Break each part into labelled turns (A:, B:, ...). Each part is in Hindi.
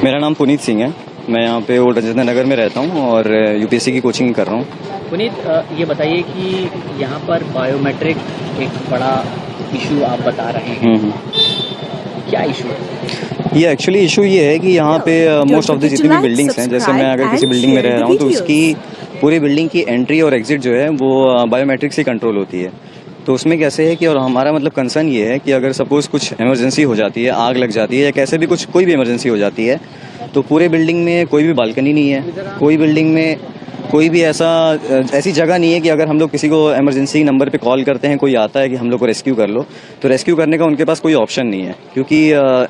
A: मेरा नाम पुनीत सिंह है। मैं यहाँ पे ओल्ड राजेंद्र नगर में रहता हूँ और यूपीएससी की कोचिंग कर रहा हूँ।
B: पुनीत, ये बताइए कि यहाँ पर बायोमेट्रिक एक बड़ा इशू आप बता रहे हैं। क्या इशू है?
A: ये एक्चुअली इशू ये है कि यहाँ पे मोस्ट ऑफ द जितनी भी बिल्डिंग्स हैं, जैसे मैं अगर किसी बिल्डिंग में रह रहा हूँ तो उसकी पूरी बिल्डिंग की एंट्री और एग्जिट जो है वो बायोमेट्रिक से कंट्रोल होती है। तो उसमें कैसे है कि और हमारा मतलब कंसर्न ये है कि अगर सपोज़ कुछ इमरजेंसी हो जाती है, आग लग जाती है या कैसे भी कुछ कोई भी इमरजेंसी हो जाती है, तो पूरे बिल्डिंग में कोई भी बालकनी नहीं है, कोई बिल्डिंग में कोई भी ऐसी जगह नहीं है कि अगर हम लोग किसी को इमरजेंसी नंबर पे कॉल करते हैं, कोई आता है कि हम लोग को रेस्क्यू कर लो, तो रेस्क्यू करने का उनके पास कोई ऑप्शन नहीं है। क्योंकि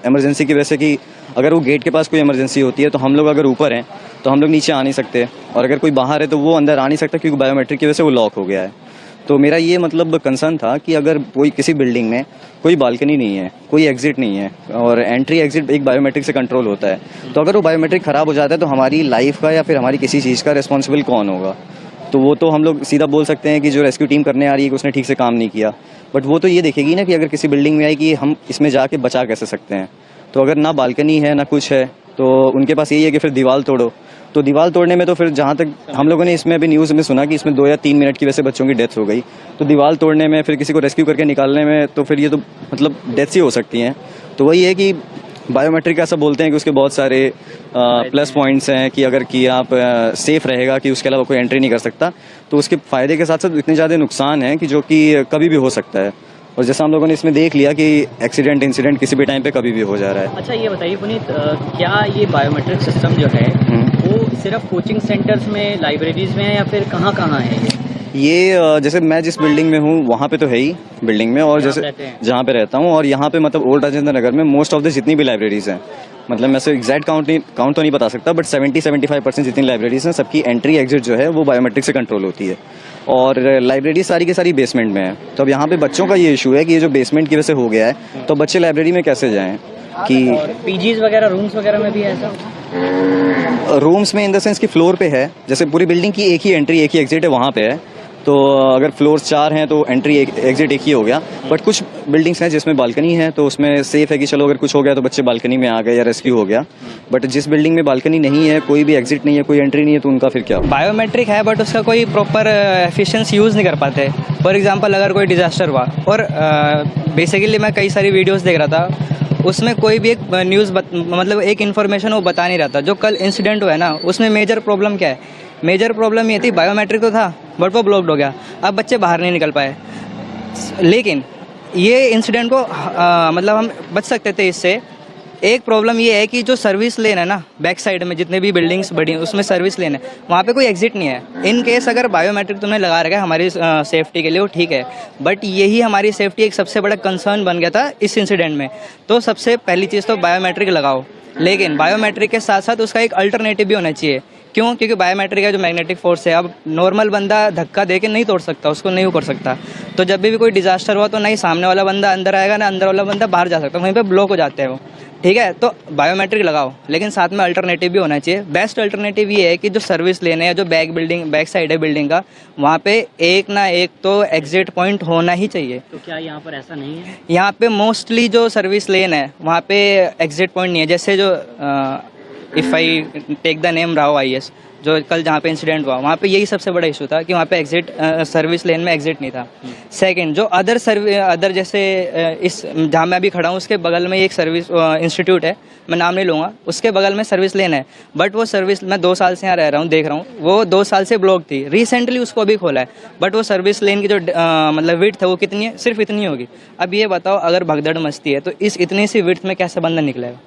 A: इमरजेंसी की वजह से कि अगर वो गेट के पास कोई इमरजेंसी होती है तो हम लोग अगर ऊपर हैं तो हम लोग नीचे आ नहीं सकते, और अगर कोई बाहर है तो वो अंदर आ नहीं सकता क्योंकि बायोमेट्रिक की वजह से वो लॉक हो गया है। तो मेरा ये मतलब कंसर्न था कि अगर कोई किसी बिल्डिंग में कोई बालकनी नहीं है, कोई एग्जिट नहीं है और एंट्री एग्जिट एक बायोमेट्रिक से कंट्रोल होता है, तो अगर वो बायोमेट्रिक ख़राब हो जाता है तो हमारी लाइफ का या फिर हमारी किसी चीज़ का रिस्पॉन्सिबल कौन होगा? तो वो तो हम लोग सीधा बोल सकते हैं कि जो रेस्क्यू टीम करने आ रही है कि उसने ठीक से काम नहीं किया, बट वो तो ये देखेगी ना कि अगर किसी बिल्डिंग में आए कि हम इसमें जाके बचा कैसे सकते हैं। तो अगर ना बालकनी है ना कुछ है तो उनके पास यही है कि फिर दीवार तोड़ो। तो दीवार तोड़ने में तो फिर जहाँ तक हम लोगों ने इसमें अभी न्यूज़ में सुना कि इसमें 2 या 3 मिनट की वजह से बच्चों की डेथ हो गई। तो दीवार तोड़ने में फिर किसी को रेस्क्यू करके निकालने में तो फिर ये तो मतलब डेथ्स ही हो सकती हैं। तो वही है कि बायोमेट्रिक ऐसा बोलते हैं कि उसके बहुत सारे प्लस पॉइंट्स हैं कि अगर कि आप सेफ़ रहेगा कि उसके अलावा कोई एंट्री नहीं कर सकता, तो उसके फ़ायदे के साथ साथ इतने ज़्यादा नुकसान हैं कि जो कि कभी भी हो सकता है। और जैसा हम लोगों ने इसमें देख लिया कि एक्सीडेंट इंसिडेंट किसी भी टाइम पे कभी भी हो जा रहा है।
B: अच्छा, ये बताइए पुनीत, क्या ये बायोमेट्रिक सिस्टम जो है वो सिर्फ कोचिंग सेंटर्स में, लाइब्रेरीज में है या फिर कहाँ कहाँ है
A: ये जैसे मैं जिस बिल्डिंग में हूँ वहाँ पे तो है ही बिल्डिंग में, और जैसे जहाँ पे रहता हूँ, और यहाँ पे मतलब ओल्ड राजेंद्र नगर में मोस्ट ऑफ द जितनी भी लाइब्रेरीज हैं, मतलब मैं से एग्जैक्ट काउंट तो नहीं बता सकता, बट 70-75% जितनी लाइब्रेरीज हैं सबकी एंट्री एग्जिट जो है वो बायोमेट्रिक से कंट्रोल होती है। और लाइब्रेरी सारी की सारी बेसमेंट में है। तो अब यहाँ पे बच्चों का ये इशू है कि ये जो बेसमेंट की वजह से हो गया है, तो बच्चे लाइब्रेरी में कैसे जाएं? कि
B: पीजीज वगैरह, रूम्स वगैरह में भी ऐसा?
A: रूम्स में इन द सेंस कि फ्लोर पे है, जैसे पूरी बिल्डिंग की एक ही एंट्री एक ही एग्जिट है वहाँ पे है। तो अगर फ्लोर्स 4 हैं तो एंट्री एग्जिट एक ही हो गया। बट कुछ बिल्डिंग्स हैं जिसमें बालकनी है तो उसमें सेफ है कि चलो अगर कुछ हो गया तो बच्चे बालकनी में आ गए या रेस्क्यू हो गया। बट जिस बिल्डिंग में बालकनी नहीं है, कोई भी एग्जिट नहीं है, कोई एंट्री नहीं है, तो उनका फिर क्या?
C: बायोमेट्रिक है बट उसका कोई प्रॉपर एफिशिएंसी यूज़ नहीं कर पाते। फॉर एग्जांपल, अगर कोई डिज़ास्टर हुआ और बेसिकली मैं कई सारी वीडियोस देख रहा था, उसमें कोई भी एक न्यूज़ मतलब एक इन्फॉर्मेशन वो बता नहीं रहा था। जो कल इंसिडेंट हुआ है ना, उसमें मेजर प्रॉब्लम क्या है? मेजर प्रॉब्लम ये थी, बायोमेट्रिक तो था बट वो ब्लॉक्ड हो गया, अब बच्चे बाहर नहीं निकल पाए। लेकिन ये इंसिडेंट को मतलब हम बच सकते थे इससे। एक प्रॉब्लम ये है कि जो सर्विस लेन है ना, बैक साइड में जितने भी बिल्डिंग्स बड़ी हैं उसमें सर्विस लेन है, वहाँ पे कोई एग्जिट नहीं है। इन केस अगर बायोमेट्रिक तुमने लगा रखा है हमारी सेफ्टी के लिए, वो ठीक है, बट यही हमारी सेफ्टी एक सबसे बड़ा कंसर्न बन गया था इस इंसिडेंट में। तो सबसे पहली चीज़ तो बायोमेट्रिक लगाओ, लेकिन बायोमेट्रिक के साथ साथ उसका एक अल्टरनेटिव भी होना चाहिए। क्यों? क्योंकि बायोमेट्रिक है जो मैग्नेटिक फोर्स है, अब नॉर्मल बंदा धक्का दे के नहीं तोड़ सकता, उसको नहीं वो कर सकता। तो जब भी कोई डिजास्टर हुआ तो नहीं सामने वाला बंदा अंदर आएगा ना अंदर वाला बंदा बाहर जा सकता, वहीं पे ब्लॉक हो जाते हैं वो। ठीक है, तो बायोमेट्रिक लगाओ, लेकिन साथ में अल्टरनेटिव भी होना चाहिए। बेस्ट अल्टरनेटिव ये है कि जो सर्विस लेने या जो बैक साइड है बिल्डिंग का, वहाँ पे एक ना एक तो एग्जिट पॉइंट होना ही चाहिए।
B: तो क्या यहाँ पर ऐसा नहीं है?
C: यहाँ पे मोस्टली जो सर्विस लेन है वहाँ पे एग्जिट पॉइंट नहीं है। जैसे जो if I take the name Rao IAS, जो कल जहाँ पे इंसिडेंट हुआ, वहाँ पे यही सबसे बड़ा इशू था कि वहाँ पे एग्जिट सर्विस लेन में एग्जिट नहीं था। सेकंड, जो अदर जैसे इस जहाँ मैं अभी खड़ा हूँ उसके बगल में एक सर्विस इंस्टीट्यूट है, मैं नाम नहीं लूँगा, उसके बगल में सर्विस लेन है, बट वो सर्विस मैं 2 साल से यहाँ रह रहा हूँ, देख रहा हूँ, वो 2 साल से ब्लॉक थी। रिसेंटली उसको अभी खोला है, बट वो सर्विस लेन की जो मतलब विड्थ है वो कितनी है? सिर्फ इतनी होगी। अब ये बताओ, अगर भगदड़ मचती है तो इस इतनी सी विड्थ में कैसे बंदा निकलेगा?